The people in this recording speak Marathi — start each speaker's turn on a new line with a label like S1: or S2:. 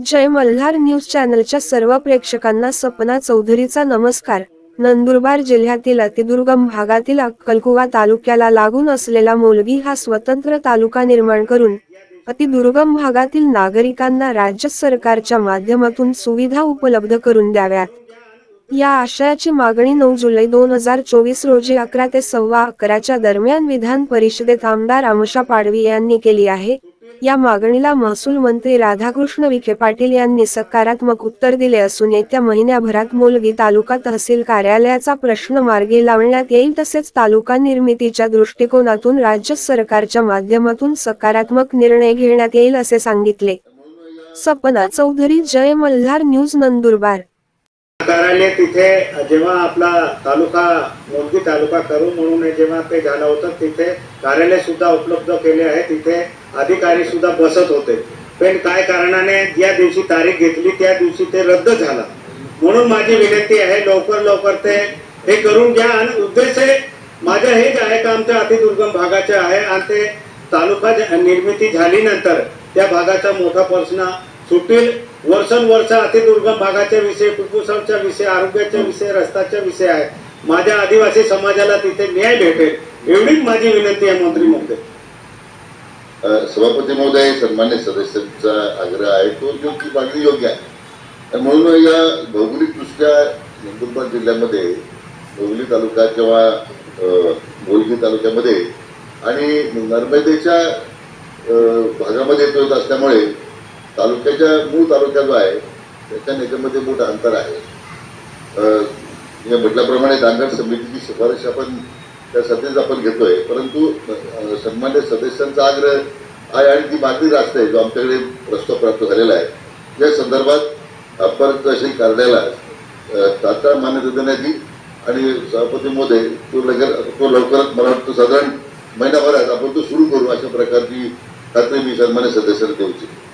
S1: जय मल्हार न्यूज चॅनलच्या सर्व प्रेक्षकांना सपना चौधरीचा नमस्कार। नंदुरबार जिल्ह्यातील अतिदुर्गम भागातील अक्कलकुवा तालुक्याला लागून असलेला मोलगी हा स्वतंत्र तालुका निर्माण करून अतिदुर्गम भागातील नागरिकांना राज्य सरकारच्या माध्यमातून सुविधा उपलब्ध करून द्याव्यात, या आशयाची मागणी 9 जुलै 2024 रोजी 11 ते 11:15 दरम्यान विधान परिषदेत आमदार आमोशा पाडवी यांनी केली आहे। या मागणीला महसूल मंत्री राधाकृष्ण विखे पाटील यांनी सकारात्मक उत्तर दिले असून येत्या महिन्याभरात मोलगी तालुका तहसील कार्यालयाचा प्रश्न मार्गी लावण्यात येईल, तसेच तालुका निर्मितीच्या दृष्टिकोनातून राज्य सरकारच्या माध्यमातून सकारात्मक निर्णय घेण्यात येईल असे सांगितले। सपना चौधरी, जय मल्हार न्यूज, नंदुरबार।
S2: कार्यालय तिथे जेव्हा आपला तालुका मोलगी तालुका करू म्हणून जेव्हा ते झालं होतं, तिथे कार्यालय सुद्धा उपलब्ध केले आहे, तिथे अधिकारी सुद्धा बसत होते। पण काय कारणाने ज्या दिवशी तारीख घेतली त्या दिवशी ते रद्द झालं, म्हणून माझी विनंती आहे लवकर ते हे करून घ्या। आणि उद्देश माझं हेच आहे का आमच्या अतिदुर्गम भागाचे आहे आणि ते तालुका निर्मिती झाल्यानंतर त्या भागाचा मोठा प्रश्न सुटेल। वर्षानुवर्ष अतिदुर्गम भागाचे विषय, कुपोषणाचा विषय, आरोग्याचा विषय, रस्त्याचा विषय आहे। माझ्या आदिवासी समाजाला तिथे न्याय भेटेल एवढीच माझी विनंती आहे मंत्री महोदय।
S3: सभापती महोदय, सन्मान्य सदस्यांचा आग्रह आहे तो योग्य मागणी योग्य आहे। म्हणून या भौगोलिकदृष्ट्या नंदुरबार जिल्ह्यामध्ये मोलगी तालुका किंवा मोलगी तालुक्यामध्ये आणि नर्मदेच्या भागामध्ये येत असल्यामुळे तालुक्याच्या मूळ तालुका जो आहे त्याच्या याच्यामध्ये मोठं अंतर आहे। म्हटल्याप्रमाणे दांगड समितीची शिफारस आपण त्यासाठीच आपण घेतोय, परंतु सन्मान्य सदस्यांचा आग्रह आहे आणि ती मागणी रास्त आहे जो आमच्याकडे प्रस्ताव प्राप्त झालेला आहे। या संदर्भात अपर तहसील कार्यालयाला तात्काळ मान्यता देण्यात येईल आणि सभापती महोदय तो लवकरात मला वाटतं साधारण महिनाभरात आपण तो सुरू करू अशा प्रकारची खात्री मी सन्मान्य सदस्यांना देऊ इच्छितो।